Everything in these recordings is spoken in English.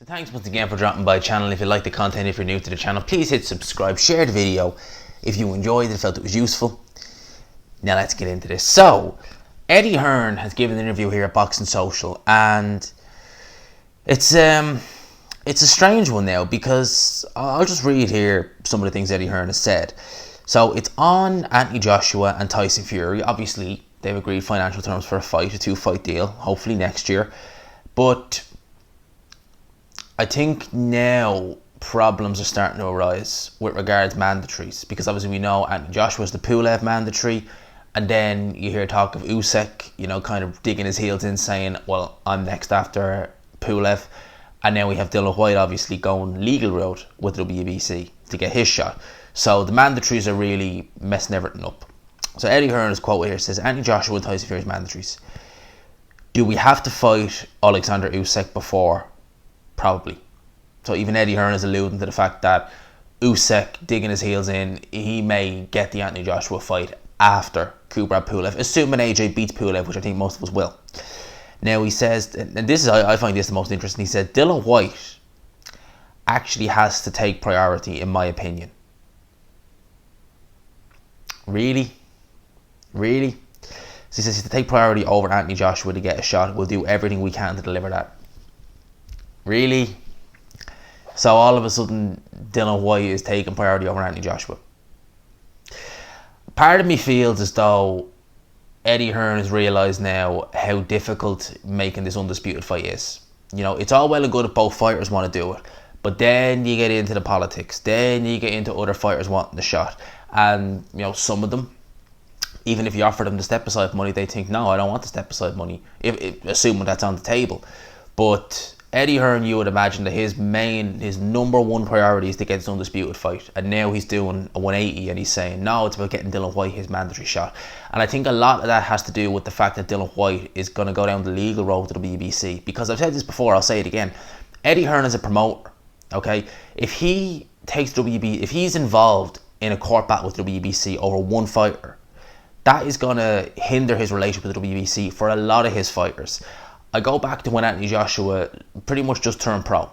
So thanks once again for dropping by the channel. If you like the content, if you're new to the channel, please hit subscribe, share the video if you enjoyed it, felt it was useful. Now let's get into this. So, Eddie Hearn has given an interview here at Boxing Social, and it's a strange one now because I'll just read here some of the things Eddie Hearn has said. So it's on Anthony Joshua and Tyson Fury. Obviously, they've agreed financial terms for a fight, a 2-fight deal, hopefully next year. But I think now problems are starting to arise with regards mandatories, because obviously we know Anthony Joshua's the Pulev mandatory, and then you hear talk of Usyk, kind of digging his heels in, saying, well, I'm next after Pulev. And now we have Dillian Whyte obviously going legal route with WBC to get his shot. So the mandatories are really messing everything up. So Eddie Hearn is quoted here, says, Anthony Joshua and Tyson Fury's mandatories. Do we have to fight Alexander Usyk before? Probably. So even Eddie Hearn is alluding to the fact that Usyk digging his heels in, he may get the Anthony Joshua fight after Kubrat Pulev, assuming AJ beats Pulev, which I think most of us will. Now he says, and this is, I find this the most interesting, he said Dillian Whyte actually has to take priority, in my opinion. Really? So he says he has to take priority over Anthony Joshua to get a shot. We'll do everything we can to deliver that. Really? So all of a sudden, Dillian Whyte is taking priority over Anthony Joshua. Part of me feels as though Eddie Hearn has realised now how difficult making this undisputed fight is. It's all well and good if both fighters want to do it, but then you get into the politics, then you get into other fighters wanting the shot, and some of them, even if you offer them the step aside money, they think, no, I don't want the step aside money, assuming that's on the table. But Eddie Hearn, you would imagine that his number one priority is to get this undisputed fight, and now he's doing a 180 and he's saying, no, it's about getting Dillian Whyte his mandatory shot. And I think a lot of that has to do with the fact that Dillian Whyte is going to go down the legal road to the WBC, because I've said this before, I'll say it again, Eddie Hearn is a promoter, okay? If he takes if he's involved in a court battle with the WBC over one fighter, that is going to hinder his relationship with the WBC for a lot of his fighters. I go back to when Anthony Joshua pretty much just turned pro.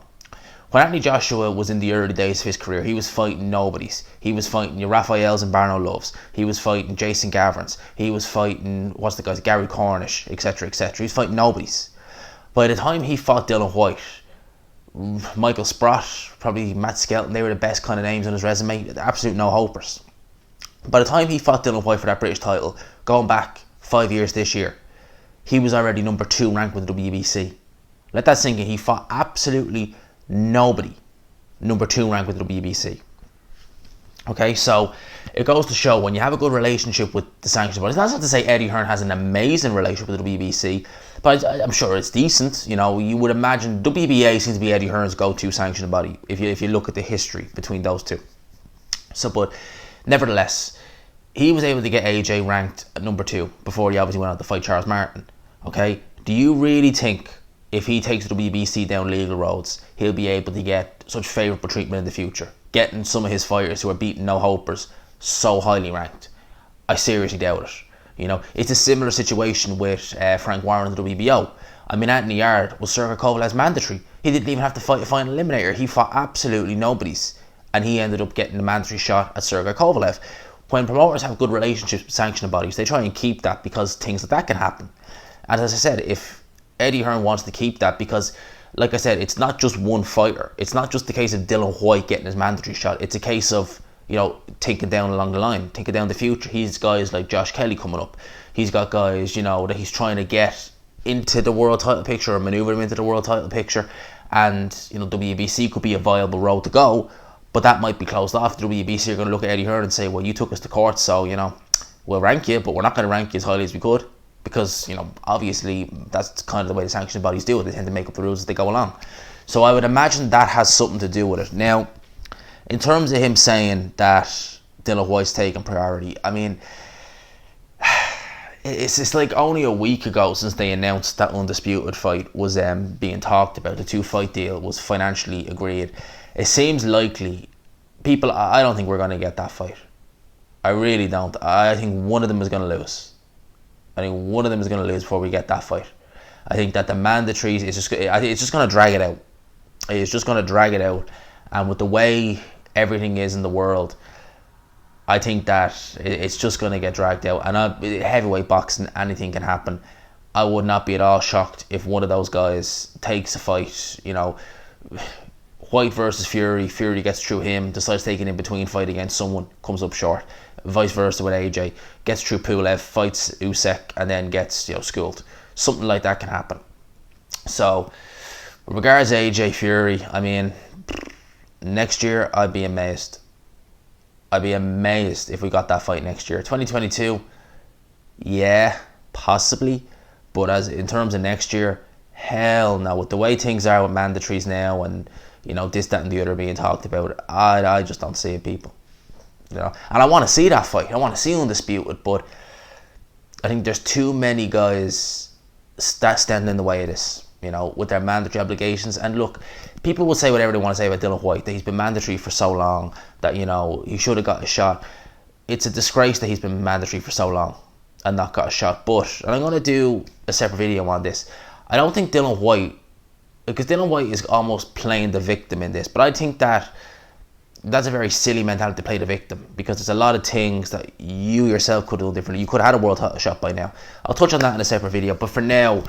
When Anthony Joshua was in the early days of his career, he was fighting nobodies. He was fighting your Raphaels and Barno Loves. He was fighting Jason Gavrans. He was fighting, Gary Cornish, etc., etc. He was fighting nobodies. By the time he fought Dillian Whyte, Michael Sprott, probably Matt Skelton, they were the best kind of names on his resume. Absolute no-hopers. By the time he fought Dillian Whyte for that British title, going back 5 years this year, he was already number 2 ranked with the WBC. Let that sink in. He fought absolutely nobody number 2 ranked with the WBC. Okay, so it goes to show when you have a good relationship with the sanctions bodies. That's not to say Eddie Hearn has an amazing relationship with the WBC, but I'm sure it's decent. You would imagine WBA seems to be Eddie Hearn's go-to sanctioning body if you look at the history between those two. So, but nevertheless, he was able to get AJ ranked at number 2 before he obviously went out to fight Charles Martin. Okay, do you really think if he takes the WBC down legal roads, he'll be able to get such favourable treatment in the future? Getting some of his fighters who are beating no-hopers so highly ranked? I seriously doubt it. It's a similar situation with Frank Warren in the WBO. Anthony Yarde was Sergey Kovalev's mandatory. He didn't even have to fight a final eliminator. He fought absolutely nobodies, and he ended up getting the mandatory shot at Sergey Kovalev. When promoters have good relationships with sanctioning bodies, they try and keep that because things like that can happen. And as I said, if Eddie Hearn wants to keep that, because, like I said, it's not just one fighter. It's not just the case of Dillian Whyte getting his mandatory shot. It's a case of, thinking down along the line, thinking down the future. He's guys like Josh Kelly coming up. He's got guys, that he's trying to get into the world title picture or maneuver him into the world title picture. And, WBC could be a viable road to go, but that might be closed off. The WBC are going to look at Eddie Hearn and say, well, you took us to court, so, we'll rank you, but we're not going to rank you as highly as we could. Because, obviously, that's kind of the way the sanctioning bodies do it. They tend to make up the rules as they go along. So I would imagine that has something to do with it. Now, in terms of him saying that Dillian Whyte's taking priority, it's like only a week ago since they announced that undisputed fight was being talked about. The 2-fight deal was financially agreed. It seems likely, I don't think we're going to get that fight. I really don't. I think one of them is going to lose. before we get that fight. I think that the mandatories it's just going to drag it out. He's just going to drag it out. And with the way everything is in the world, I think that it's just going to get dragged out. And heavyweight boxing, anything can happen. I would not be at all shocked if one of those guys takes a fight, you know, Whyte versus Fury, Fury gets through him, decides to take an in-between fight against someone, comes up short. Vice versa with AJ, gets through Pulev, fights Usyk, and then gets, you know, schooled. Something like that can happen. So, with regards to AJ Fury, I mean, next year I'd be amazed. I'd be amazed if we got that fight next year. 2022, yeah, possibly. But as in terms of next year, hell no. With the way things are with mandatories now, and you know, this, that, and the other being talked about, I just don't see it, people. You know, and I want to see that fight. I want to see Undisputed, but I think there's too many guys that stand in the way of this. You know, with their mandatory obligations. And look, people will say whatever they want to say about Dillian Whyte, that he's been mandatory for so long, that, you know, he should have got a shot. It's a disgrace that he's been mandatory for so long and not got a shot. But, and I'm going to do a separate video on this, I don't think Dillian Whyte, because Dillian Whyte is almost playing the victim in this, but I think that that's a very silly mentality to play the victim, because there's a lot of things that you yourself could have done differently. You could have had a world title shot by now. I'll touch on that in a separate video, but for now,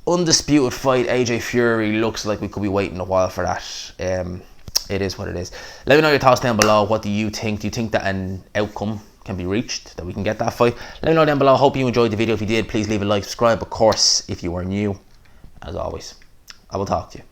Undisputed fight, AJ Fury, looks like we could be waiting a while for that. It is what it is. Let me know your thoughts down below. What do you think? Do you think that an outcome can be reached, that we can get that fight? Let me know down below. Hope you enjoyed the video. If you did, please leave a like, subscribe, of course, if you are new. As always, I will talk to you.